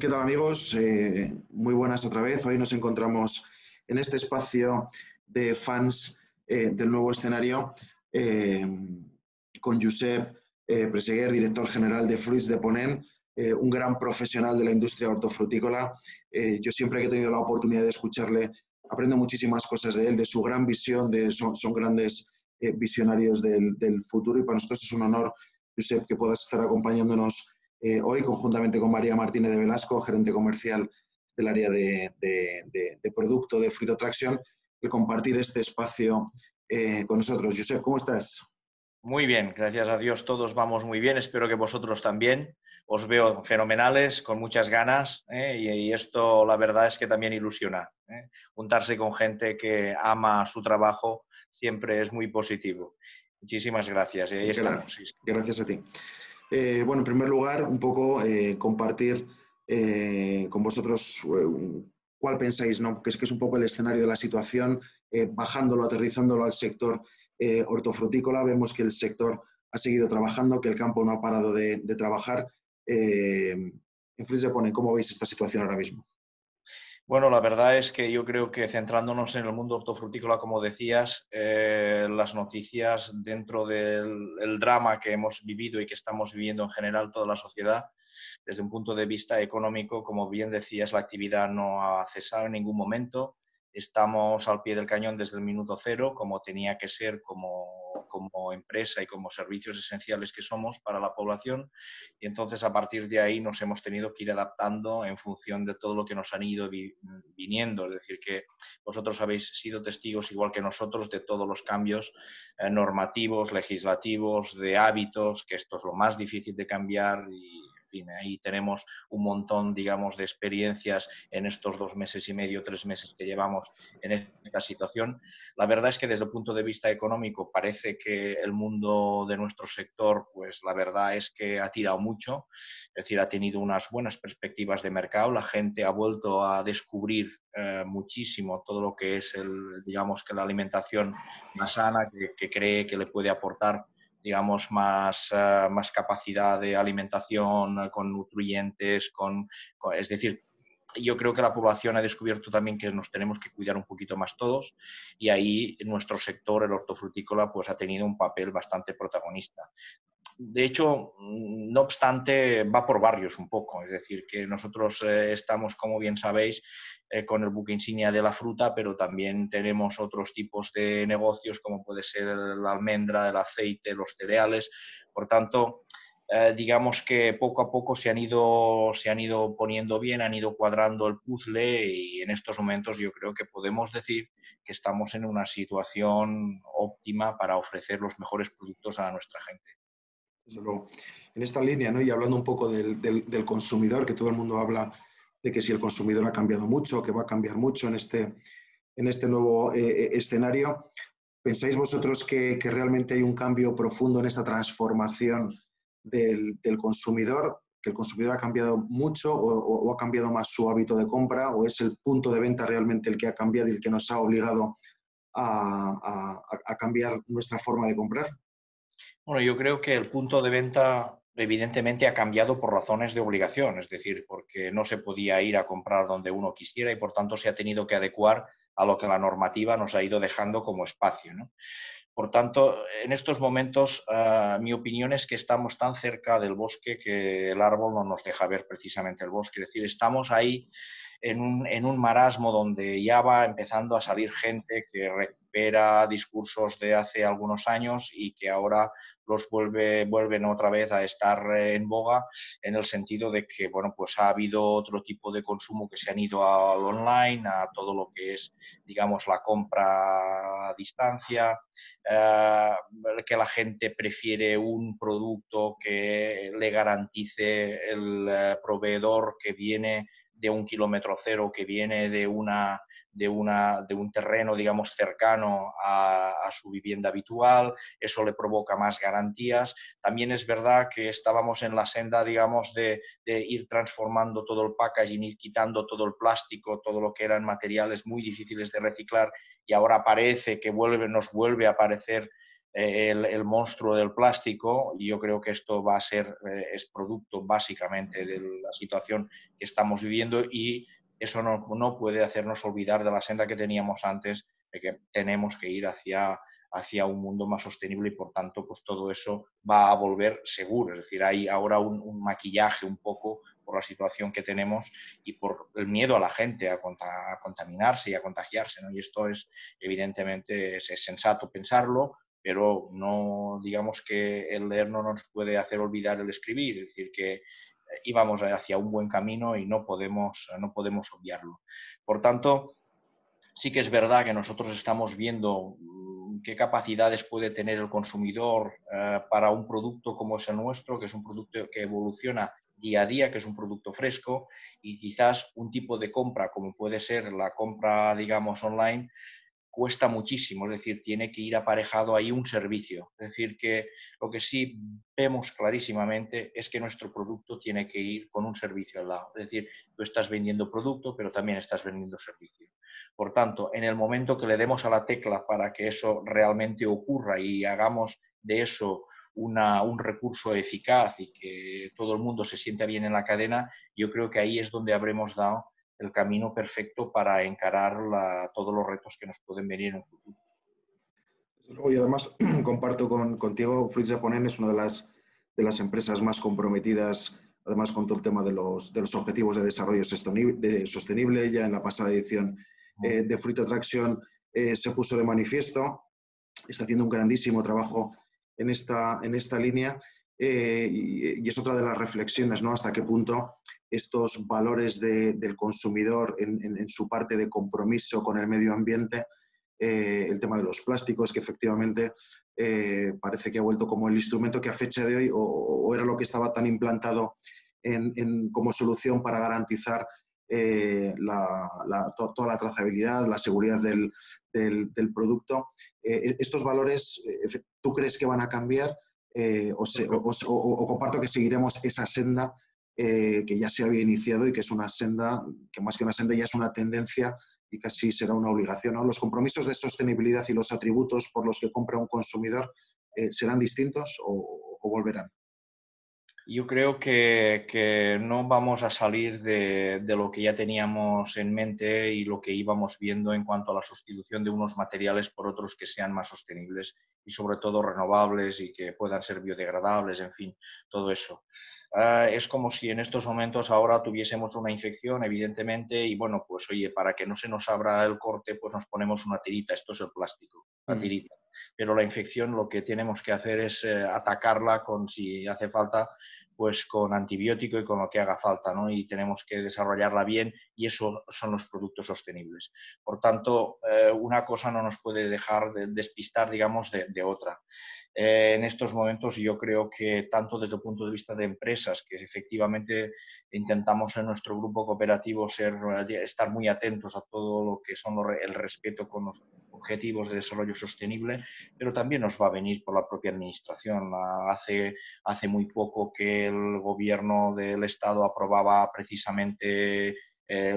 ¿Qué tal, amigos? Muy buenas otra vez. Hoy nos encontramos en este espacio de fans del nuevo escenario con Josep Presseguer, director general de Fruits de Ponent, un gran profesional de la industria hortofrutícola. Yo siempre que he tenido la oportunidad de escucharle, aprendo muchísimas cosas de él, de su gran visión, son grandes visionarios del futuro, y para nosotros es un honor, Josep, que puedas estar acompañándonos hoy, conjuntamente con María Martínez de Velasco, gerente comercial del área de producto de Fruit Attraction, el compartir este espacio con nosotros. Josep, ¿cómo estás? Muy bien, gracias a Dios todos vamos muy bien, espero que vosotros también. Os veo fenomenales, con muchas ganas, y esto la verdad es que también ilusiona. Juntarse con gente que ama su trabajo siempre es muy positivo. Muchísimas gracias, y ahí estamos. Sí. Gracias a ti. Bueno, en primer lugar, un poco compartir con vosotros cuál pensáis, ¿no? Que es un poco el escenario de la situación, bajándolo, aterrizándolo al sector hortofrutícola. Vemos que el sector ha seguido trabajando, que el campo no ha parado de trabajar. En Fruits de Ponent, ¿cómo veis esta situación ahora mismo? Bueno, la verdad es que yo creo que centrándonos en el mundo hortofrutícola, como decías, las noticias dentro del drama que hemos vivido y que estamos viviendo en general toda la sociedad, desde un punto de vista económico, como bien decías, la actividad no ha cesado en ningún momento. Estamos al pie del cañón desde el minuto cero, como tenía que ser como empresa y como servicios esenciales que somos para la población. Y entonces, a partir de ahí, nos hemos tenido que ir adaptando en función de todo lo que nos han ido viniendo. Es decir, que vosotros habéis sido testigos, igual que nosotros, de todos los cambios normativos, legislativos, de hábitos, que esto es lo más difícil de cambiar. Y en fin, ahí tenemos un montón, digamos, de experiencias en estos 2 meses y medio, 3 meses que llevamos en esta situación. La verdad es que desde el punto de vista económico parece que el mundo de nuestro sector, pues la verdad es que ha tirado mucho, es decir, ha tenido unas buenas perspectivas de mercado, la gente ha vuelto a descubrir muchísimo todo lo que es digamos que la alimentación más sana, que cree que le puede aportar, digamos, más capacidad de alimentación, con nutrientes, es decir, yo creo que la población ha descubierto también que nos tenemos que cuidar un poquito más todos, y ahí nuestro sector, el hortofrutícola, pues ha tenido un papel bastante protagonista. De hecho, no obstante, va por barrios un poco, es decir, que nosotros estamos, como bien sabéis, con el buque insignia de la fruta, pero también tenemos otros tipos de negocios, como puede ser la almendra, el aceite, los cereales. Por tanto, digamos que poco a poco se han ido poniendo bien, han ido cuadrando el puzzle, y en estos momentos yo creo que podemos decir que estamos en una situación óptima para ofrecer los mejores productos a nuestra gente. Desde luego. En esta línea, ¿no? Y hablando un poco del consumidor, que todo el mundo habla de que si el consumidor ha cambiado mucho, que va a cambiar mucho en este nuevo escenario, ¿pensáis vosotros que realmente hay un cambio profundo en esta transformación del consumidor? ¿Que el consumidor ha cambiado mucho o ha cambiado más su hábito de compra? ¿O es el punto de venta realmente el que ha cambiado y el que nos ha obligado a cambiar nuestra forma de comprar? Bueno, yo creo que el punto de venta evidentemente ha cambiado por razones de obligación, es decir, porque no se podía ir a comprar donde uno quisiera y por tanto se ha tenido que adecuar a lo que la normativa nos ha ido dejando como espacio, ¿no? Por tanto, en estos momentos, mi opinión es que estamos tan cerca del bosque que el árbol no nos deja ver precisamente el bosque. Es decir, estamos ahí en un marasmo donde ya va empezando a salir gente que recupera discursos de hace algunos años y que ahora vuelven otra vez a estar en boga, en el sentido de que, bueno, pues ha habido otro tipo de consumo que se han ido al online, a todo lo que es, digamos, la compra a distancia, que la gente prefiere un producto que le garantice el proveedor, que viene de un kilómetro cero, que viene de un terreno, digamos, cercano a su vivienda habitual. Eso le provoca más garantías. También es verdad que estábamos en la senda, digamos, de ir transformando todo el packaging, ir quitando todo el plástico, todo lo que eran materiales muy difíciles de reciclar, y ahora parece que nos vuelve a aparecer el monstruo del plástico, y yo creo que esto va a ser, es producto básicamente de la situación que estamos viviendo, y eso no puede hacernos olvidar de la senda que teníamos antes, de que tenemos que ir hacia un mundo más sostenible, y por tanto pues todo eso va a volver seguro. Es decir, hay ahora un maquillaje un poco por la situación que tenemos y por el miedo a la gente a contaminarse y a contagiarse, ¿no? Y esto es, evidentemente, es sensato pensarlo, pero no, digamos que el leer no nos puede hacer olvidar el escribir. Es decir, que íbamos hacia un buen camino y no podemos obviarlo. Por tanto, sí que es verdad que nosotros estamos viendo qué capacidades puede tener el consumidor para un producto como es el nuestro, que es un producto que evoluciona día a día, que es un producto fresco, y quizás un tipo de compra como puede ser la compra, digamos, online, cuesta muchísimo. Es decir, tiene que ir aparejado ahí un servicio. Es decir, que lo que sí vemos clarísimamente es que nuestro producto tiene que ir con un servicio al lado. Es decir, tú estás vendiendo producto, pero también estás vendiendo servicio. Por tanto, en el momento que le demos a la tecla para que eso realmente ocurra y hagamos de eso un recurso eficaz y que todo el mundo se sienta bien en la cadena, yo creo que ahí es donde habremos dado el camino perfecto para encarar todos los retos que nos pueden venir en el futuro. Y además comparto contigo, Fruits de Ponent es una de las empresas más comprometidas, además con todo el tema de los objetivos de desarrollo sostenible. Ya en la pasada edición de Fruit Attraction se puso de manifiesto, está haciendo un grandísimo trabajo en esta línea, y es otra de las reflexiones, ¿no? Hasta qué punto estos valores del consumidor en su parte de compromiso con el medio ambiente, el tema de los plásticos, que efectivamente parece que ha vuelto como el instrumento que a fecha de hoy, o era lo que estaba tan implantado como solución para garantizar toda la trazabilidad, la seguridad del producto. ¿Estos valores tú crees que van a cambiar? O comparto que seguiremos esa senda que ya se había iniciado y que es una senda, que más que una senda ya es una tendencia y casi será una obligación, ¿no? Los compromisos de sostenibilidad y los atributos por los que compra un consumidor ¿serán distintos o volverán? Yo creo que no vamos a salir de lo que ya teníamos en mente y lo que íbamos viendo en cuanto a la sustitución de unos materiales por otros que sean más sostenibles y sobre todo renovables y que puedan ser biodegradables, en fin, todo eso. Es como si en estos momentos ahora tuviésemos una infección, evidentemente, y bueno, pues oye, para que no se nos abra el corte, pues nos ponemos una tirita, esto es el plástico, la tirita. Pero la infección lo que tenemos que hacer es atacarla con, si hace falta, pues con antibiótico y con lo que haga falta, ¿no? Y tenemos que desarrollarla bien, y eso son los productos sostenibles. Por tanto, una cosa no nos puede dejar de despistar, digamos, de otra. En estos momentos yo creo que tanto desde el punto de vista de empresas, que efectivamente intentamos en nuestro grupo cooperativo estar muy atentos a todo lo que son el respeto con los objetivos de desarrollo sostenible, pero también nos va a venir por la propia administración. Hace muy poco que el gobierno del Estado aprobaba precisamente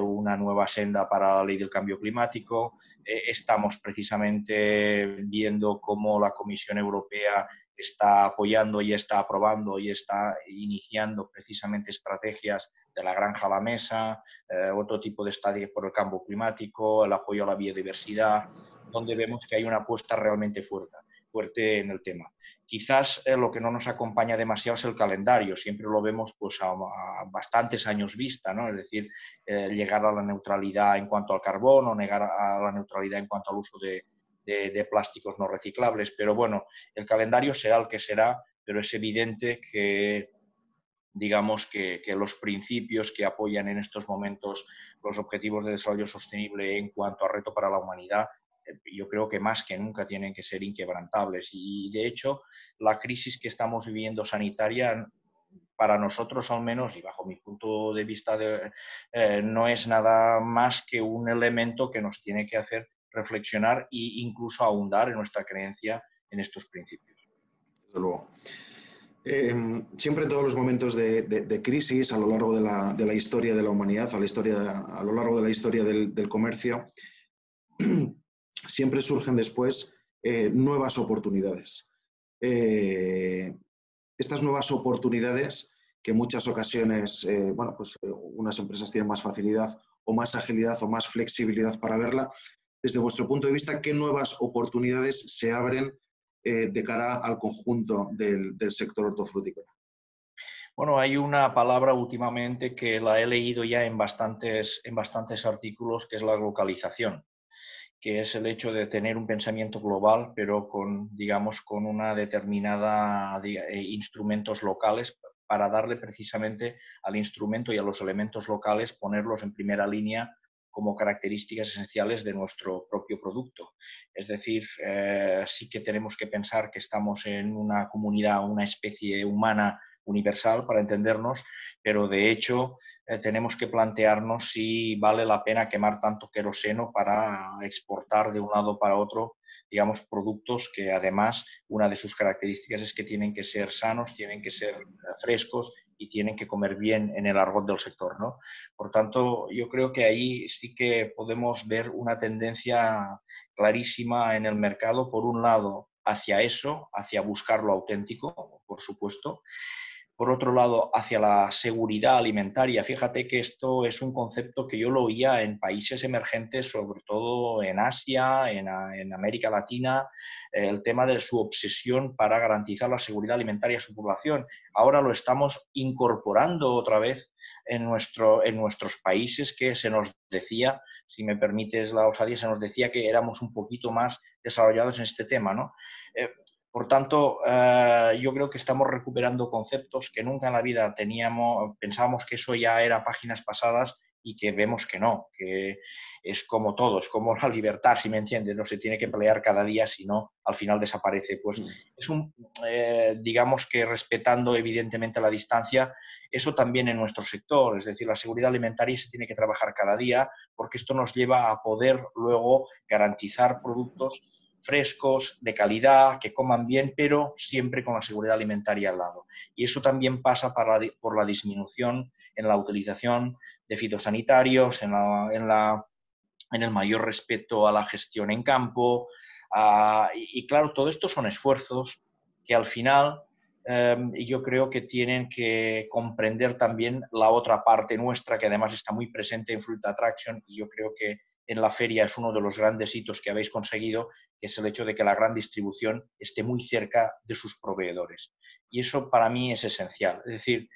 una nueva senda para la ley del cambio climático. Estamos precisamente viendo cómo la Comisión Europea está apoyando y está aprobando y está iniciando precisamente estrategias de la granja a la mesa, otro tipo de estrategias por el cambio climático, el apoyo a la biodiversidad, donde vemos que hay una apuesta realmente fuerte en el tema. Quizás lo que no nos acompaña demasiado es el calendario, siempre lo vemos pues a bastantes años vista, ¿no? Es decir, llegar a la neutralidad en cuanto al carbono, negar a la neutralidad en cuanto al uso de plásticos no reciclables, pero bueno, el calendario será el que será, pero es evidente que digamos que los principios que apoyan en estos momentos los objetivos de desarrollo sostenible en cuanto a reto para la humanidad, yo creo que más que nunca tienen que ser inquebrantables. Y de hecho, la crisis que estamos viviendo sanitaria, para nosotros al menos, y bajo mi punto de vista, no es nada más que un elemento que nos tiene que hacer reflexionar e incluso ahondar en nuestra creencia en estos principios. Desde luego. Siempre en todos los momentos de crisis a lo largo de la historia de la humanidad, a lo largo de la historia del comercio, siempre surgen después nuevas oportunidades. Estas nuevas oportunidades, que en muchas ocasiones, unas empresas tienen más facilidad o más agilidad o más flexibilidad para verla, desde vuestro punto de vista, ¿qué nuevas oportunidades se abren de cara al conjunto del sector hortofrutícola? Bueno, hay una palabra últimamente que la he leído ya en bastantes artículos, que es la localización, que es el hecho de tener un pensamiento global, pero con, digamos, con una determinada instrumentos locales para darle precisamente al instrumento y a los elementos locales, ponerlos en primera línea como características esenciales de nuestro propio producto. Es decir, sí que tenemos que pensar que estamos en una comunidad, una especie humana universal para entendernos, pero de hecho tenemos que plantearnos si vale la pena quemar tanto queroseno para exportar de un lado para otro, digamos, productos que además una de sus características es que tienen que ser sanos, tienen que ser frescos y tienen que comer bien en el argot del sector, ¿no? Por tanto, yo creo que ahí sí que podemos ver una tendencia clarísima en el mercado, por un lado, hacia eso, hacia buscar lo auténtico, por supuesto. Por otro lado, hacia la seguridad alimentaria. Fíjate que esto es un concepto que yo lo oía en países emergentes, sobre todo en Asia, en América Latina, el tema de su obsesión para garantizar la seguridad alimentaria a su población. Ahora lo estamos incorporando otra vez en nuestros países, que se nos decía, si me permites la osadía, se nos decía que éramos un poquito más desarrollados en este tema, ¿no? Por tanto, yo creo que estamos recuperando conceptos que nunca en la vida pensábamos que eso ya era páginas pasadas y que vemos que no, que es como todo, es como la libertad, si me entiendes, no se tiene que pelear cada día, si no, al final desaparece. Pues es digamos que respetando evidentemente la distancia, eso también en nuestro sector, es decir, la seguridad alimentaria se tiene que trabajar cada día porque esto nos lleva a poder luego garantizar productos frescos, de calidad, que coman bien, pero siempre con la seguridad alimentaria al lado. Y eso también pasa por la disminución en la utilización de fitosanitarios, en el mayor respeto a la gestión en campo. Y claro, todo esto son esfuerzos que al final yo creo que tienen que comprender también la otra parte nuestra, que además está muy presente en Fruit Attraction, y yo creo que en la feria es uno de los grandes hitos que habéis conseguido, que es el hecho de que la gran distribución esté muy cerca de sus proveedores. Y eso para mí es esencial. Es decir,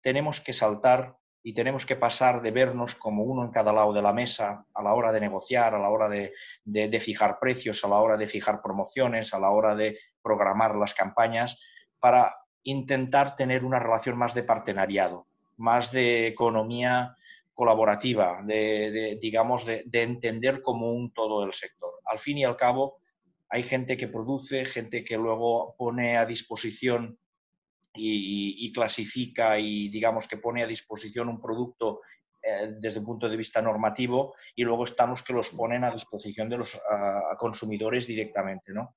tenemos que saltar y tenemos que pasar de vernos como uno en cada lado de la mesa a la hora de negociar, a la hora de fijar precios, a la hora de fijar promociones, a la hora de programar las campañas, para intentar tener una relación más de partenariado, más de economía colaborativa, digamos, de entender como un todo el sector. Al fin y al cabo, hay gente que produce, gente que luego pone a disposición y clasifica y digamos que pone a disposición un producto desde el punto de vista normativo, y luego están los que los ponen a disposición de los consumidores directamente, ¿no?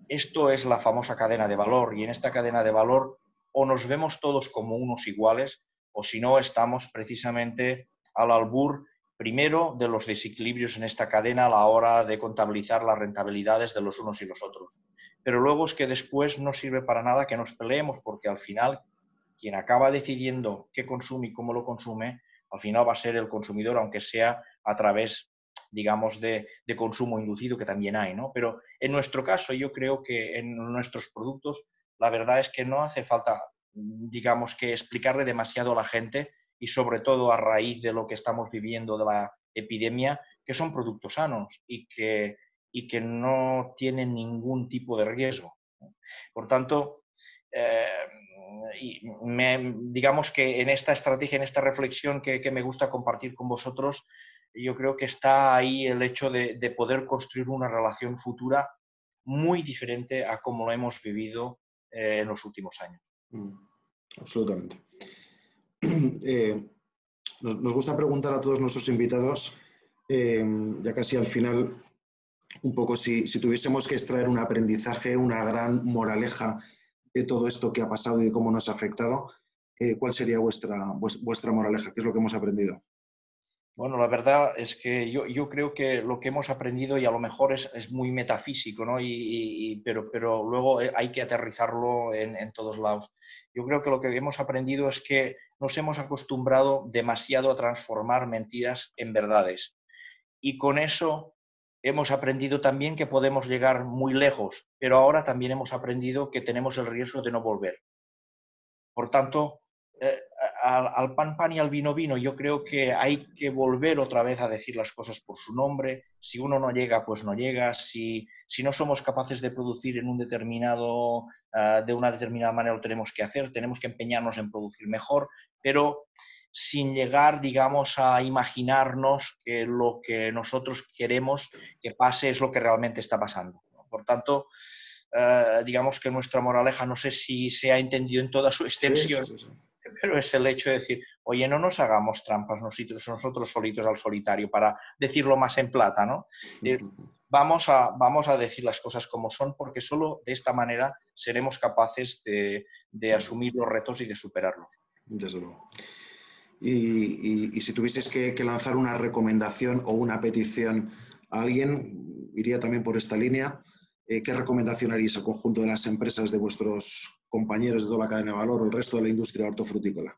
Esto es la famosa cadena de valor, y en esta cadena de valor o nos vemos todos como unos iguales, o si no estamos precisamente al albur primero de los desequilibrios en esta cadena a la hora de contabilizar las rentabilidades de los unos y los otros. Pero luego es que después no sirve para nada que nos peleemos, porque al final quien acaba decidiendo qué consume y cómo lo consume, al final va a ser el consumidor, aunque sea a través, digamos, de consumo inducido, que también hay, ¿no? Pero en nuestro caso, yo creo que en nuestros productos, la verdad es que no hace falta, digamos, que explicarle demasiado a la gente, y sobre todo a raíz de lo que estamos viviendo de la epidemia, que son productos sanos y que no tienen ningún tipo de riesgo. Por tanto, digamos que en esta estrategia, en esta reflexión que me gusta compartir con vosotros, yo creo que está ahí el hecho de poder construir una relación futura muy diferente a como lo hemos vivido en los últimos años. Absolutamente. Nos gusta preguntar a todos nuestros invitados, ya casi al final, un poco si tuviésemos que extraer un aprendizaje, una gran moraleja de todo esto que ha pasado y de cómo nos ha afectado, ¿cuál sería vuestra moraleja? ¿Qué es lo que hemos aprendido? Bueno, la verdad es que yo creo que lo que hemos aprendido, y a lo mejor es muy metafísico, ¿no? Pero luego hay que aterrizarlo en todos lados. Yo creo que lo que hemos aprendido es que nos hemos acostumbrado demasiado a transformar mentiras en verdades. Y con eso hemos aprendido también que podemos llegar muy lejos, pero ahora también hemos aprendido que tenemos el riesgo de no volver. Por tanto, eh, al pan pan y al vino vino, yo creo que hay que volver otra vez a decir las cosas por su nombre. Si uno no llega, pues no llega. Si no somos capaces de producir en un determinado, de una determinada manera, lo tenemos que hacer, tenemos que empeñarnos en producir mejor, pero sin llegar, digamos, a imaginarnos que lo que nosotros queremos que pase es lo que realmente está pasando. Por tanto, digamos que nuestra moraleja, no sé si se ha entendido en toda su Sí, sí, extensión, sí, sí. pero es el hecho de decir, oye, no nos hagamos trampas nosotros solitos al solitario, para decirlo más en plata, ¿no? Vamos a decir las cosas como son, porque solo de esta manera seremos capaces de asumir los retos y de superarlos. Desde luego. Y si tuvieses que lanzar una recomendación o una petición a alguien, iría también por esta línea. ¿Qué recomendación haríais al conjunto de las empresas de vuestros compañeros de toda la cadena de valor o el resto de la industria hortofrutícola?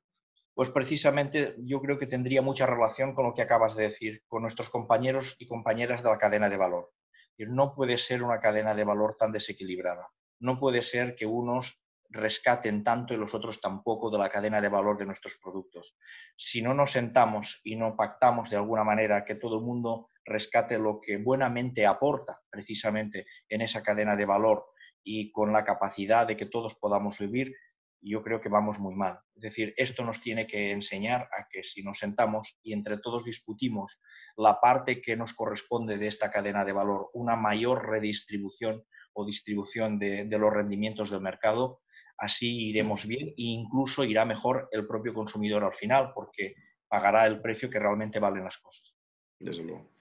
Pues precisamente yo creo que tendría mucha relación con lo que acabas de decir, con nuestros compañeros y compañeras de la cadena de valor. No puede ser una cadena de valor tan desequilibrada. No puede ser que unos rescaten tanto y los otros tampoco de la cadena de valor de nuestros productos. Si no nos sentamos y no pactamos de alguna manera que todo el mundo rescate lo que buenamente aporta precisamente en esa cadena de valor y con la capacidad de que todos podamos vivir, yo creo que vamos muy mal. Es decir, esto nos tiene que enseñar a que si nos sentamos y entre todos discutimos la parte que nos corresponde de esta cadena de valor, una mayor redistribución o distribución de los rendimientos del mercado, así iremos bien e incluso irá mejor el propio consumidor al final, porque pagará el precio que realmente valen las cosas. Desde luego.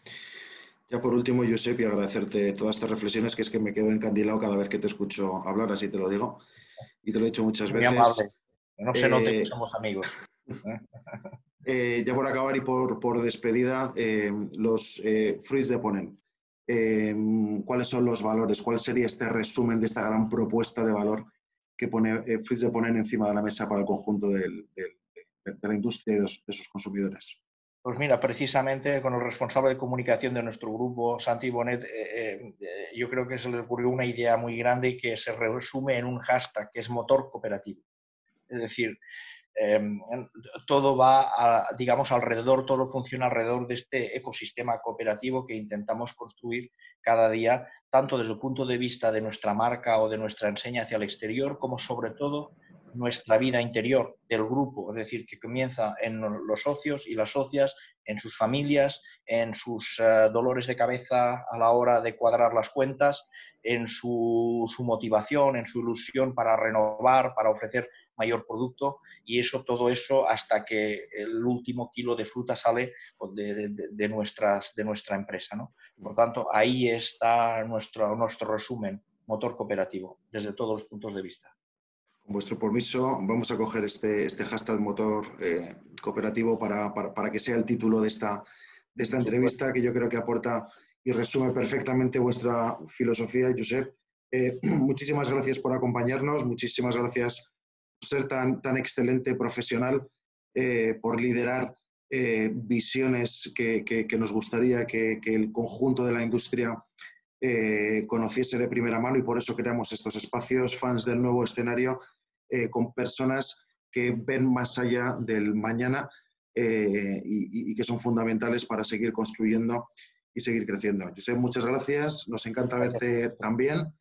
Ya por último, Josep, y agradecerte todas estas reflexiones, que es que me quedo encandilado cada vez que te escucho hablar, así te lo digo, y te lo he dicho muchas Muy amable. veces. Que no se note que Eh, somos amigos. ¿Eh? ya por acabar y por despedida, los Fruits de Ponent. ¿Cuáles son los valores? ¿Cuál sería este resumen de esta gran propuesta de valor que pone Fruits de Ponent encima de la mesa para el conjunto de la industria y de sus consumidores? Pues mira, precisamente con el responsable de comunicación de nuestro grupo, Santi Bonet, yo creo que se le ocurrió una idea muy grande y que se resume en un hashtag que es motor cooperativo. Es decir, eh, todo va, digamos, alrededor, todo funciona alrededor de este ecosistema cooperativo que intentamos construir cada día, tanto desde el punto de vista de nuestra marca o de nuestra enseña hacia el exterior, como sobre todo nuestra vida interior del grupo, es decir, que comienza en los socios y las socias, en sus familias, en sus dolores de cabeza a la hora de cuadrar las cuentas, en su motivación, en su ilusión para renovar, para ofrecer mayor producto, y eso, todo eso, hasta que el último kilo de fruta sale de nuestra empresa, ¿no? Por tanto, ahí está nuestro resumen, motor cooperativo, desde todos los puntos de vista. Con vuestro permiso, vamos a coger este hashtag motor cooperativo para que sea el título de esta entrevista, que yo creo que aporta y resume perfectamente vuestra filosofía, Josep. Muchísimas gracias por acompañarnos, muchísimas gracias por ser tan excelente profesional, por liderar visiones que nos gustaría que el conjunto de la industria conociese de primera mano, y por eso creamos estos espacios fans del nuevo escenario, con personas que ven más allá del mañana, y que son fundamentales para seguir construyendo y seguir creciendo. Josep, muchas gracias, nos encanta Gracias. verte también,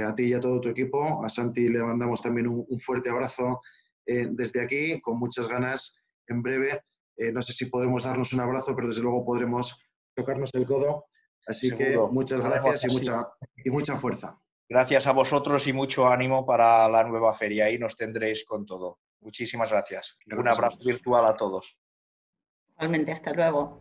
a ti y a todo tu equipo. A Santi le mandamos también un fuerte abrazo desde aquí, con muchas ganas en breve. No sé si podremos darnos un abrazo, pero desde luego podremos tocarnos el codo. Así que Seguro, muchas lo haremos gracias así. y mucha fuerza. Gracias a vosotros y mucho ánimo para la nueva feria. Ahí nos tendréis con todo. Muchísimas gracias. Un Gracias a abrazo vosotros. virtual a todos. Igualmente, hasta luego.